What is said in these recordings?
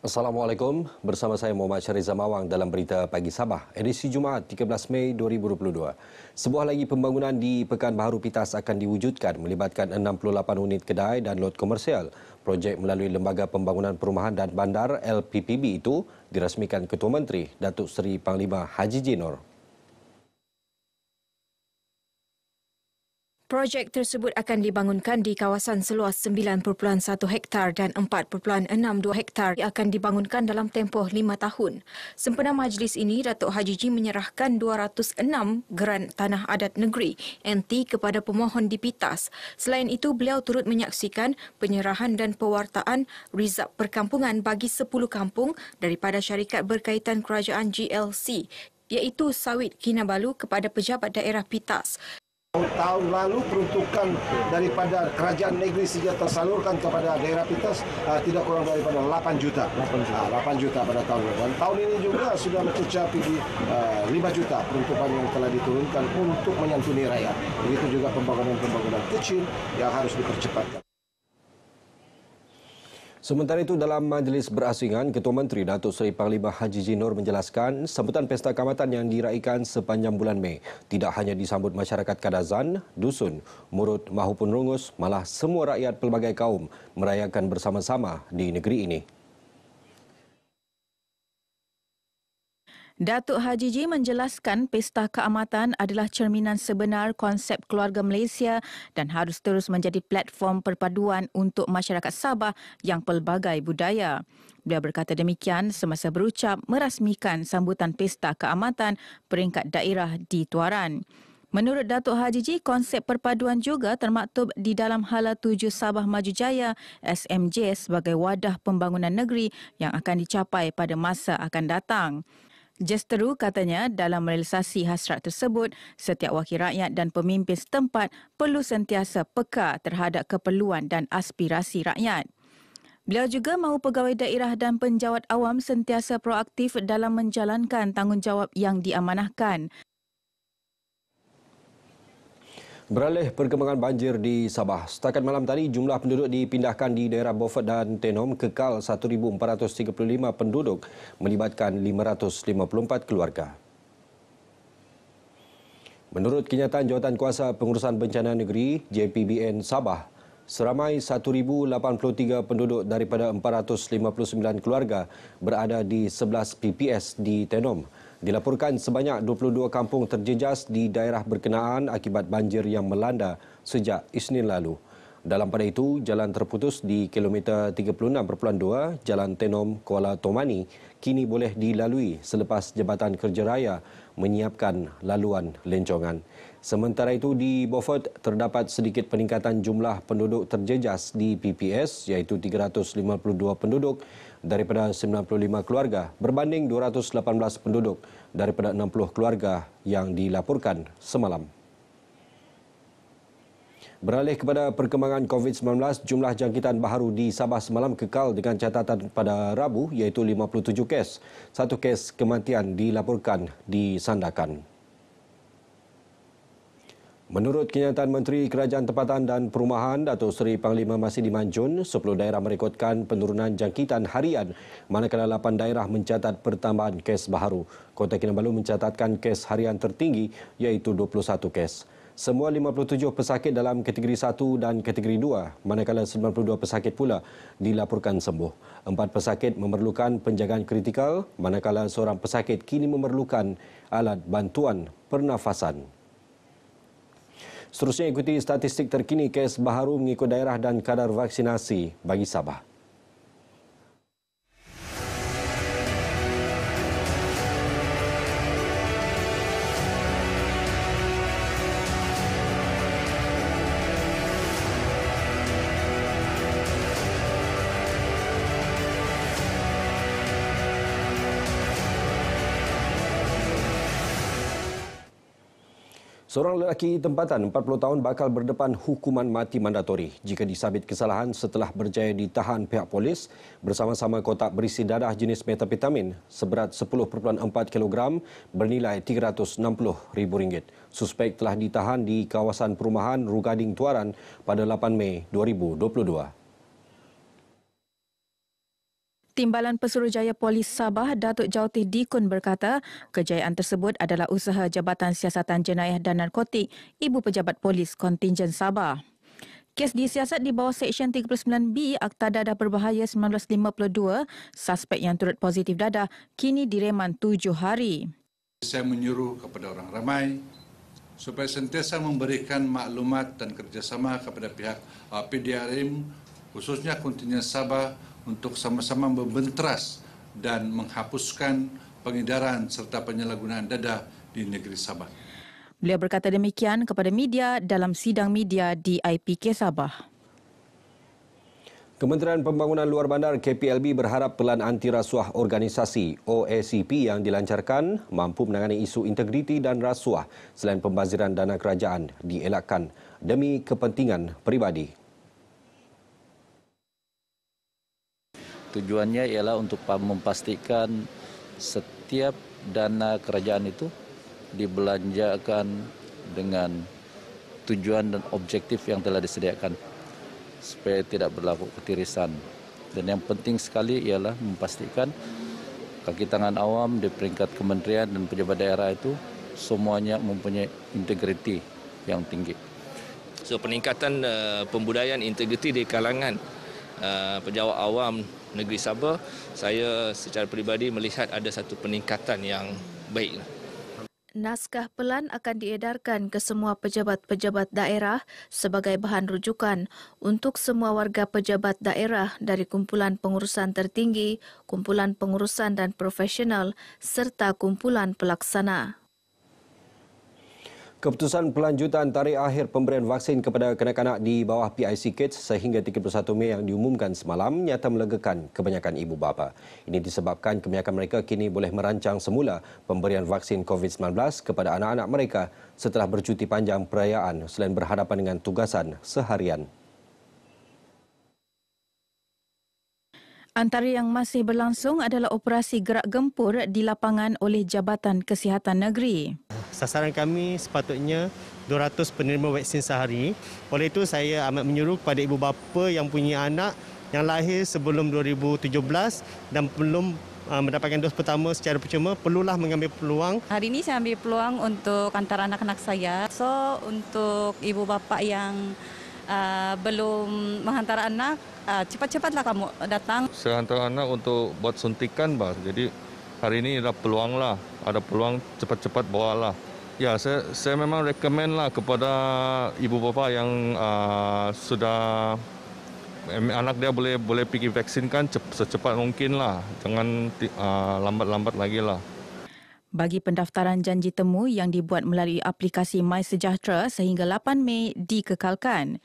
Assalamualaikum, bersama saya Muhammad Syariza Mawang dalam Berita Pagi Sabah, edisi Jumaat 13 Mei 2022. Sebuah lagi pembangunan di Pekanbaharu Pitas akan diwujudkan melibatkan 68 unit kedai dan lot komersial. Projek melalui Lembaga Pembangunan Perumahan dan Bandar LPPB itu dirasmikan Ketua Menteri Datuk Seri Panglima Haji J. Noor. Projek tersebut akan dibangunkan di kawasan seluas 9.1 hektar dan 4.62 hektar yang akan dibangunkan dalam tempoh 5 tahun. Sempena majlis ini, Datuk Haji J menyerahkan 206 geran tanah adat negeri NT kepada pemohon di Pitas. Selain itu, beliau turut menyaksikan penyerahan dan pewartaan rizab perkampungan bagi 10 kampung daripada syarikat berkaitan kerajaan GLC, iaitu Sawit Kinabalu kepada pejabat daerah Pitas. Tahun lalu peruntukan daripada kerajaan negeri sejak tersalurkan kepada daerah Pitas tidak kurang daripada 8 juta. 8 juta pada tahun lalu. Dan tahun ini juga sudah mencapai di 5 juta peruntukan yang telah diturunkan untuk menyantuni rakyat. Begitu juga pembangunan-pembangunan kecil yang harus dipercepatkan. Sementara itu, dalam majlis berasingan, Ketua Menteri Datuk Seri Panglima Haji J. Noor menjelaskan sambutan Pesta Kaamatan yang diraikan sepanjang bulan Mei tidak hanya disambut masyarakat Kadazan, Dusun, Murut mahupun Rungus, malah semua rakyat pelbagai kaum merayakan bersama-sama di negeri ini. Datuk Haji J menjelaskan Pesta Kaamatan adalah cerminan sebenar konsep keluarga Malaysia dan harus terus menjadi platform perpaduan untuk masyarakat Sabah yang pelbagai budaya. Beliau berkata demikian semasa berucap merasmikan sambutan Pesta Kaamatan peringkat daerah di Tuaran. Menurut Datuk Haji J, konsep perpaduan juga termaktub di dalam Hala 7 Sabah Maju Jaya SMJ sebagai wadah pembangunan negeri yang akan dicapai pada masa akan datang. Justeru katanya dalam merealisasi hasrat tersebut, setiap wakil rakyat dan pemimpin setempat perlu sentiasa peka terhadap keperluan dan aspirasi rakyat. Beliau juga mahu pegawai daerah dan penjawat awam sentiasa proaktif dalam menjalankan tanggungjawab yang diamanahkan. Beralih perkembangan banjir di Sabah. Setakat malam tadi, jumlah penduduk dipindahkan di daerah Beaufort dan Tenom kekal 1,435 penduduk melibatkan 554 keluarga. Menurut kenyataan Jawatankuasa Pengurusan Bencana Negeri JPBN Sabah, seramai 1,083 penduduk daripada 459 keluarga berada di 11 PPS di Tenom. Dilaporkan sebanyak 22 kampung terjejas di daerah berkenaan akibat banjir yang melanda sejak Isnin lalu. Dalam pada itu, jalan terputus di kilometer 36.2 Jalan Tenom Kuala Tomani kini boleh dilalui selepas Jabatan Kerja Raya menyiapkan laluan lencongan. Sementara itu, di Beaufort terdapat sedikit peningkatan jumlah penduduk terjejas di PPS iaitu 352 penduduk daripada 95 keluarga berbanding 218 penduduk daripada 60 keluarga yang dilaporkan semalam. Beralih kepada perkembangan COVID-19, jumlah jangkitan baharu di Sabah semalam kekal dengan catatan pada Rabu iaitu 57 kes. 1 kes kematian dilaporkan di Sandakan. Menurut kenyataan Menteri Kerajaan Tempatan dan Perumahan Datuk Seri Panglima Masih Dimanjun, 10 daerah merekodkan penurunan jangkitan harian manakala 8 daerah mencatat pertambahan kes baharu. Kota Kinabalu mencatatkan kes harian tertinggi iaitu 21 kes. Semua 57 pesakit dalam kategori 1 dan kategori 2, manakala 92 pesakit pula dilaporkan sembuh. 4 pesakit memerlukan penjagaan kritikal, manakala seorang pesakit kini memerlukan alat bantuan pernafasan. Seterusnya ikuti statistik terkini kes baharu mengikut daerah dan kadar vaksinasi bagi Sabah. Seorang lelaki tempatan 40 tahun bakal berdepan hukuman mati mandatori jika disabit kesalahan setelah berjaya ditahan pihak polis bersama-sama kotak berisi dadah jenis metapetamin seberat 10.4 kg bernilai RM360,000. Suspek telah ditahan di kawasan perumahan Rugading Tuaran pada 8 Mei 2022. Timbalan Pesuruhjaya Polis Sabah, Datuk Jautih Dikun berkata, kejayaan tersebut adalah usaha Jabatan Siasatan Jenayah dan Narkotik, Ibu Pejabat Polis Kontingen Sabah. Kes disiasat di bawah Seksyen 39B Akta Dadah Berbahaya 1952, suspek yang turut positif dadah kini direman 7 hari. Saya menyuruh kepada orang ramai supaya sentiasa memberikan maklumat dan kerjasama kepada pihak PDRM, khususnya kontingen Sabah, untuk sama-sama membenteras dan menghapuskan pengedaran serta penyalahgunaan dadah di negeri Sabah. Beliau berkata demikian kepada media dalam sidang media di IPK Sabah. Kementerian Pembangunan Luar Bandar KPLB berharap pelan anti rasuah organisasi OACP yang dilancarkan mampu menangani isu integriti dan rasuah selain pembaziran dana kerajaan dielakkan demi kepentingan peribadi. Tujuannya ialah untuk memastikan setiap dana kerajaan itu dibelanjakan dengan tujuan dan objektif yang telah disediakan supaya tidak berlaku ketirisan. Dan yang penting sekali ialah memastikan kaki tangan awam di peringkat kementerian dan pejabat daerah itu semuanya mempunyai integriti yang tinggi. So peningkatan pembudayaan integriti di kalangan pejabat awam negeri Sabah, saya secara peribadi melihat ada satu peningkatan yang baik. Naskah pelan akan diedarkan ke semua pejabat-pejabat daerah sebagai bahan rujukan untuk semua warga pejabat daerah dari kumpulan pengurusan tertinggi, kumpulan pengurusan dan profesional serta kumpulan pelaksana. Keputusan pelanjutan tarikh akhir pemberian vaksin kepada kanak-kanak di bawah PIC Kids sehingga 31 Mei yang diumumkan semalam nyata melegakan kebanyakan ibu bapa. Ini disebabkan kebanyakan mereka kini boleh merancang semula pemberian vaksin COVID-19 kepada anak-anak mereka setelah bercuti panjang perayaan selain berhadapan dengan tugasan seharian. Antara yang masih berlangsung adalah operasi gerak gempur di lapangan oleh Jabatan Kesihatan Negeri. Sasaran kami sepatutnya 200 penerima vaksin sehari. Oleh itu saya amat menyuruh kepada ibu bapa yang punya anak yang lahir sebelum 2017 dan belum mendapatkan dos pertama secara percuma, perlulah mengambil peluang. Hari ini saya ambil peluang untuk antara anak-anak saya. So untuk ibu bapa yang belum menghantar anak, cepat-cepatlah kamu datang. Saya hantar anak untuk buat suntikan, bah. Jadi hari ini ada peluang lah, ada peluang cepat-cepat bawalah. Ya, saya memang recommend lah kepada ibu bapa yang sudah anak dia boleh pergi vaksin kan secepat mungkin lah, jangan lambat-lambat lagi lah. Bagi pendaftaran janji temu yang dibuat melalui aplikasi MySejahtera sehingga 8 Mei dikekalkan.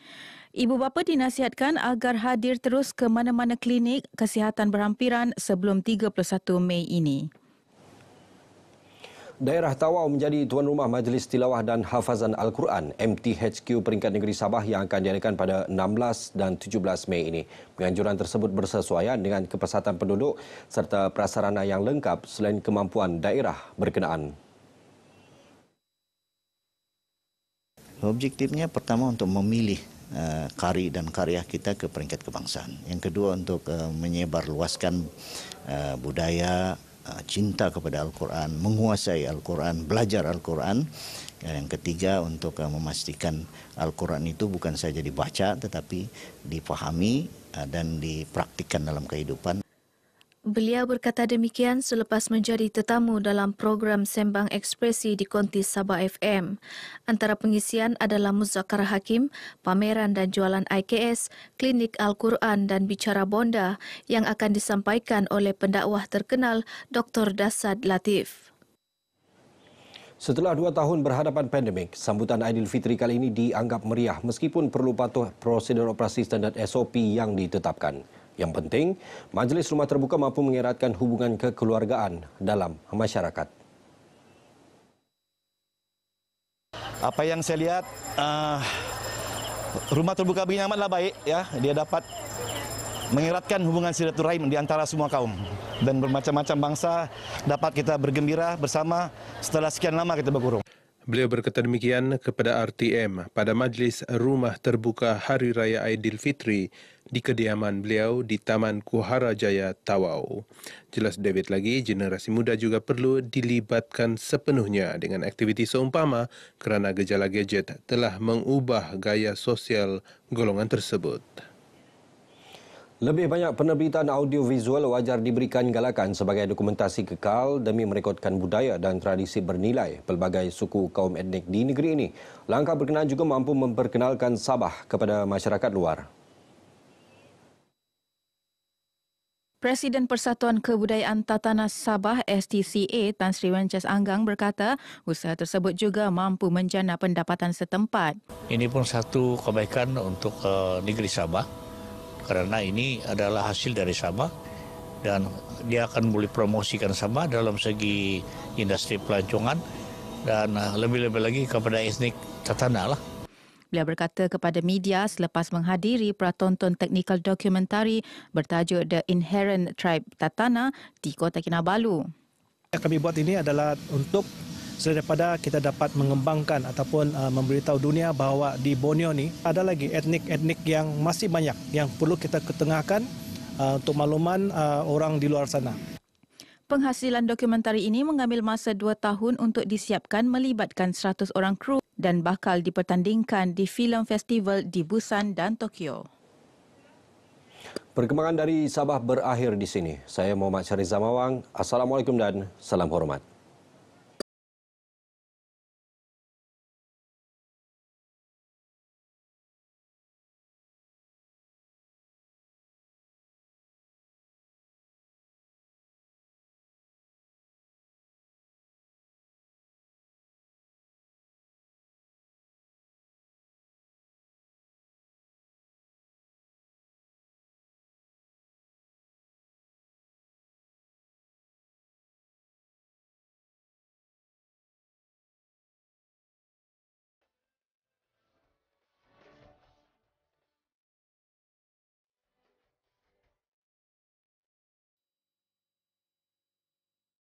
Ibu bapa dinasihatkan agar hadir terus ke mana-mana klinik kesihatan berhampiran sebelum 31 Mei ini. Daerah Tawau menjadi tuan rumah Majlis Tilawah dan Hafazan Al-Quran MTHQ peringkat negeri Sabah yang akan diadakan pada 16 dan 17 Mei ini. Penganjuran tersebut bersesuaian dengan kepesatan penduduk serta prasarana yang lengkap selain kemampuan daerah berkenaan. Objektifnya pertama untuk memilih kari dan karya kita ke peringkat kebangsaan. Yang kedua untuk menyebarluaskan budaya, cinta kepada Al-Quran, menguasai Al-Quran, belajar Al-Quran. Yang ketiga untuk memastikan Al-Quran itu bukan saja dibaca tetapi dipahami dan dipraktikkan dalam kehidupan. Beliau berkata demikian selepas menjadi tetamu dalam program Sembang Ekspresi di Konti Sabah FM. Antara pengisian adalah muzakarah hakim, pameran dan jualan IKS, klinik Al-Quran dan bicara bonda yang akan disampaikan oleh pendakwah terkenal Dr. Dasad Latif. Setelah 2 tahun berhadapan pandemik, sambutan Aidilfitri kali ini dianggap meriah meskipun perlu patuh prosedur operasi standar SOP yang ditetapkan. Yang penting, Majlis Rumah Terbuka mampu mengeratkan hubungan kekeluargaan dalam masyarakat. Apa yang saya lihat, Rumah Terbuka begini amatlah baik, ya. Dia dapat mengeratkan hubungan silaturahim di antara semua kaum dan bermacam-macam bangsa dapat kita bergembira bersama setelah sekian lama kita berkurung. Beliau berkata demikian kepada RTM pada majlis Rumah Terbuka Hari Raya Aidilfitri di kediaman beliau di Taman Kuharajaya, Tawau. Jelas David lagi, generasi muda juga perlu dilibatkan sepenuhnya dengan aktiviti seumpama kerana gejala gadget telah mengubah gaya sosial golongan tersebut. Lebih banyak penerbitan audiovisual wajar diberikan galakan sebagai dokumentasi kekal demi merekodkan budaya dan tradisi bernilai pelbagai suku kaum etnik di negeri ini. Langkah berkenaan juga mampu memperkenalkan Sabah kepada masyarakat luar. Presiden Persatuan Kebudayaan Tatana Sabah STCA Tan Sri Wencas Anggang berkata usaha tersebut juga mampu menjana pendapatan setempat. Ini pun satu kebaikan untuk negeri Sabah kerana ini adalah hasil dari Sabah dan dia akan boleh promosikan Sabah dalam segi industri pelancongan dan lebih-lebih lagi kepada etnik Tatana lah. Beliau berkata kepada media selepas menghadiri pratonton teknikal dokumentari bertajuk The Inherent Tribe Tatana di Kota Kinabalu. Yang kami buat ini adalah untuk daripada kita dapat mengembangkan ataupun memberitahu dunia bahawa di Borneo ni ada lagi etnik-etnik yang masih banyak yang perlu kita ketengahkan untuk makluman orang di luar sana. Penghasilan dokumentari ini mengambil masa 2 tahun untuk disiapkan melibatkan 100 orang kru dan bakal dipertandingkan di filem festival di Busan dan Tokyo. Perkembangan dari Sabah berakhir di sini. Saya Muhammad Syariza Mawang. Assalamualaikum dan salam hormat.